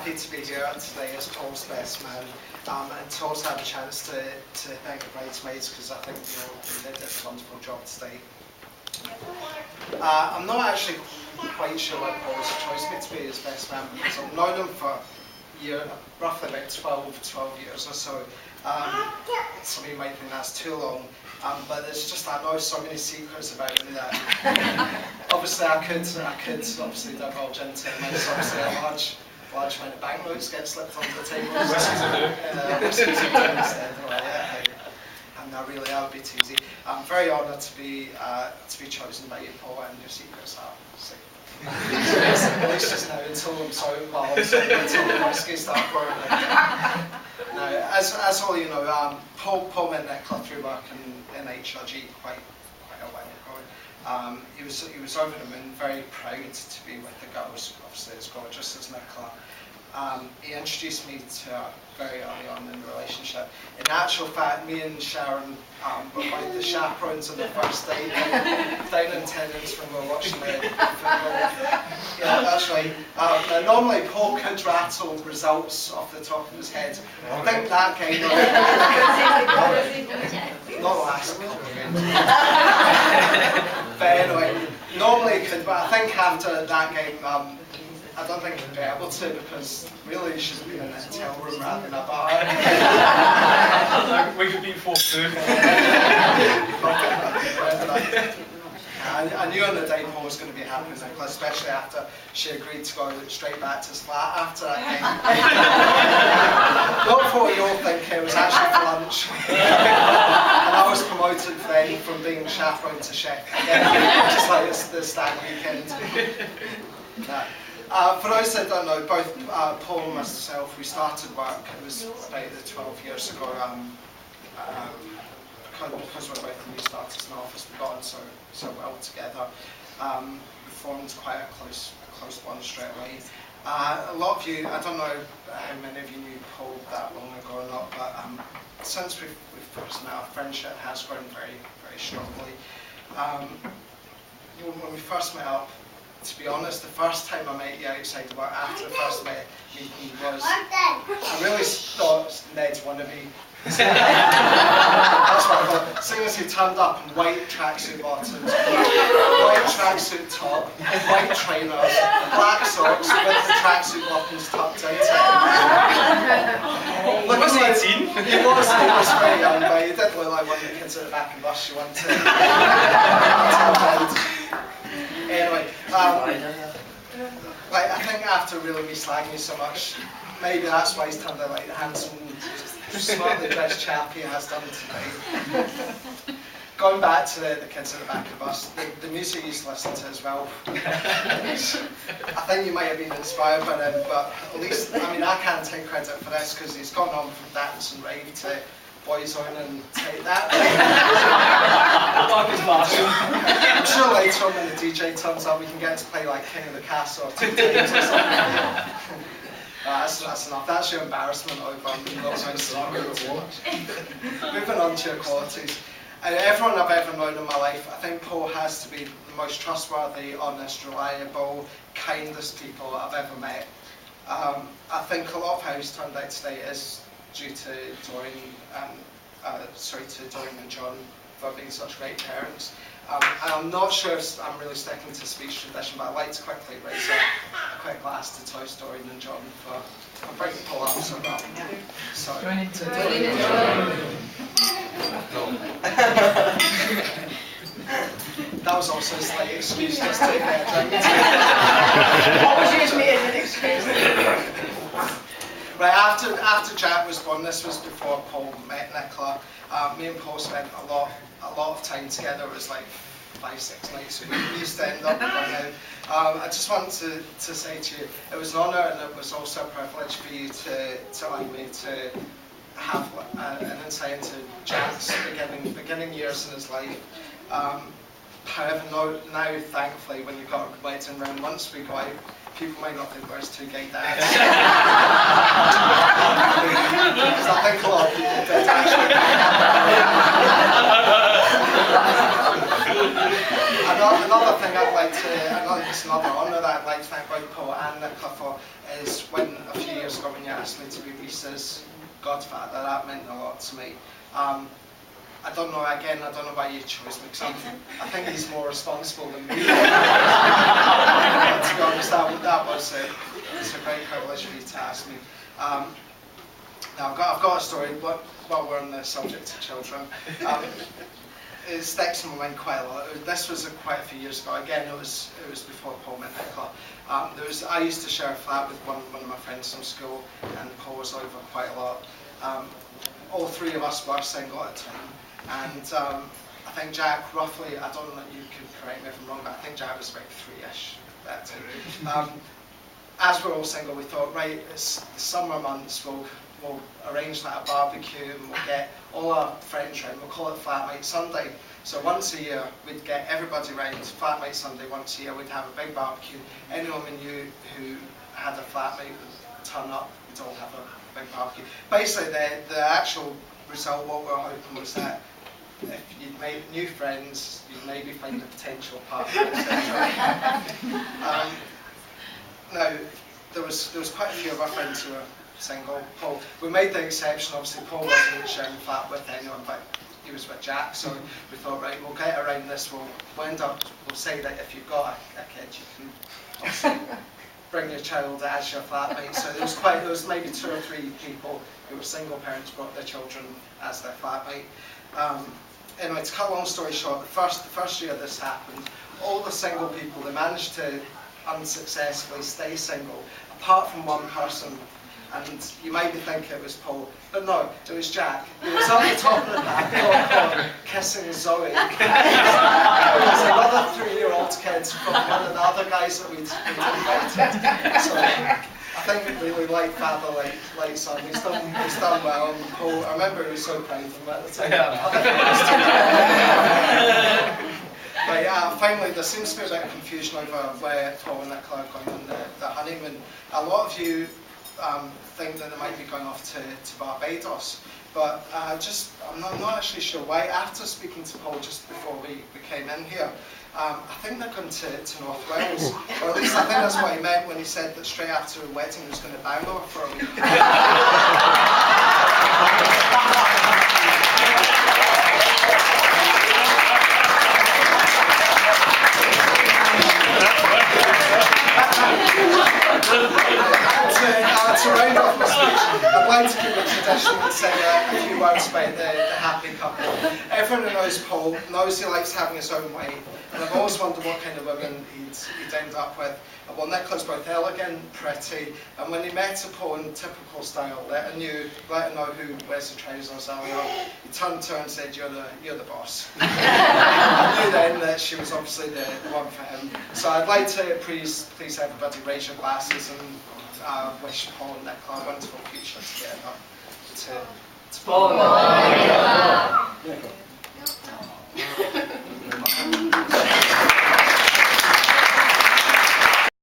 happy to be here today as Paul's best man, and to also have a chance to thank the bridesmaids, because I think they did a wonderful job today. I'm not actually quite sure why Paul's chosen me to be his best man, because I've known him for roughly about 12 years or so. Some of you might think that's too long, but it's just I know so many secrets about him that obviously I could obviously divulge into him. There's obviously a large amount of banknotes get slipped onto the table. Whiskies are new. Whiskies are new instead. Well, yeah, and I really are a bit easy. I'm very honoured to be chosen by you, Paul, and your secrets are sick. At least just now until I'm so involved, until the whiskies start pouring. Now, as all you know, Paul met Nicola through work in HRG quite a while ago. He was over the moon, very proud to be with the girls, obviously as gorgeous as Nicola. He introduced me to her very early on in the relationship. In actual fact, me and Sharon were like the chaperones on the first date, down in attendance when we were watching the football. Yeah, that's right. Now, normally Paul could rattle results off the top of his head. I think that game, not the last couple of games. But anyway, normally he could, but I think after that game, I don't think he'd be able to, because really he should be in a hotel room rather than a bar. We could be 4-2. I knew on the day Paul was going to be happy with Nicola, especially after she agreed to go straight back to his flat after that game. Not for what you all think, it was actually for lunch. And I was promoted then from being chaperone to chef again, just like the stag weekend. For those that don't know, both Paul and myself, we started work, it was about 12 years ago, because we're both new starters in the office, we got on so well together. We formed quite a close bond straight away. A lot of you, I don't know how many of you knew Paul that long ago or not, but since we've first met, our friendship has grown very, very strongly. When we first met up, to be honest, the first time I met you outside work, after the first meeting, was I really thought Ned's wannabe. That's what I thought. As soon as he turned up in white tracksuit bottoms, white tracksuit top, white trainers, black socks with the tracksuit bottoms tucked into it. Was he 18? He was very young, but he did look like one of the kids at the back of the bus you went to. Anyway, like I think after really me slagging you so much, maybe that's why he's turned out like the handsome, smartly dressed chap he has done today. Going back to the kids at the back of the bus, the music you used to listen to as well. I think you might have been inspired by them, but at least, I mean, I can't take credit for this because he's gone on from dance and rave to Boyzone and take that. I'm sure later on when the DJ turns up we can get to play like King of the Castle or Two Tames or something. That's enough. That's your embarrassment over. Moving on to your qualities. Everyone I've ever known in my life, I think Paul has to be the most trustworthy, honest, reliable, kindest people I've ever met. I think a lot of how he's turned out today is due to Doreen and John for being such great parents. And I'm not sure if I'm really sticking to speech tradition, but I'd like to quickly raise a quick glass to toast Doreen and John for bringing Paul up so well. So, that was also a slight excuse just to get a drink. Always use me as an excuse. Right, after Jack was born, this was before Paul met Nicola, me and Paul spent a lot of time together. It was like 5-6 nights a week. We used to end up going out. I just wanted to say to you, it was an honour and it was also a privilege for you to allow me to have an insight into Jack's beginning years in his life. However, now thankfully, when you've got a wedding round, once we go out, people might not think there's two gay dads. Because I think a lot of people did actually. Another thing I'd like to, another honour that I'd like to thank both Paul and Nicola for is when a few years ago when you asked me to be Lisa's godfather. That meant a lot to me. I don't know, again, I don't know why you chose me, because I think he's more responsible than me. To be honest, that was it's a great privilege for you to ask me. Now, I've got a story, but while we're on the subject of children. It sticks in my mind quite a lot. This was quite a few years ago. Again, it was before Paul met Nicola. I used to share a flat with one of my friends from school, and Paul was over quite a lot. All three of us were single at the time, and I think Jack, roughly, I don't know, you can correct me if I'm wrong, but I think Jack was about 3-ish that time. As we're all single, we thought, right, it's the summer months, we'll arrange like a barbecue, and we'll get all our friends round. We'll call it Flatmate Sunday. So once a year, we'd get everybody round. Flatmate Sunday, once a year, we'd have a big barbecue. Anyone we knew who had a flatmate would turn up. We'd all have a big barbecue. Basically, the actual result, what we were hoping was that if you'd made new friends, you'd maybe find a potential partner, etc. Now, there was quite a few of our friends who were single. Paul, we made the exception, obviously Paul wasn't sharing a flat with anyone, but he was with Jack, so we thought, right, we'll get around this, we'll say that if you've got a kid, you can obviously bring your child as your flatmate. So there was maybe 2 or 3 people who were single parents brought their children as their flatmate. Anyway, to cut a long story short, the first year this happened, all the single people, they managed to unsuccessfully stay single, apart from one person. And you might be thinking it was Paul, but no, it was Jack. He was on the top of the back kissing Zoe. There was another 3-year-old kid from one of the other guys that we'd invited. So I think we really like father, like son. He's done well. And Paul, I remember he was so proud of him at the time. But yeah, finally there seems to be a bit of confusion over where Paul and Nicola are going on the honeymoon. A lot of you think that they might be going off to Barbados, but I'm not actually sure why. After speaking to Paul just before we came in here, I think they're going to North Wales, or at least I think that's what he meant when he said that straight after the wedding he was going to Bangor for a week. To round off my speech, I'd like to keep it traditional and say a few words about the happy couple. Everyone who knows Paul knows he likes having his own way, and I've always wondered what kind of women he'd end up with. Well, Nicola's both elegant, pretty, and when he met Paul in typical style, let her know who wears the trousers earlier, he turned to her and said, you're the boss. I knew then that she was obviously the one for him. So I'd like to please everybody raise your glasses and wish Paul and Nicola a wonderful future together. To Paul and Nicola.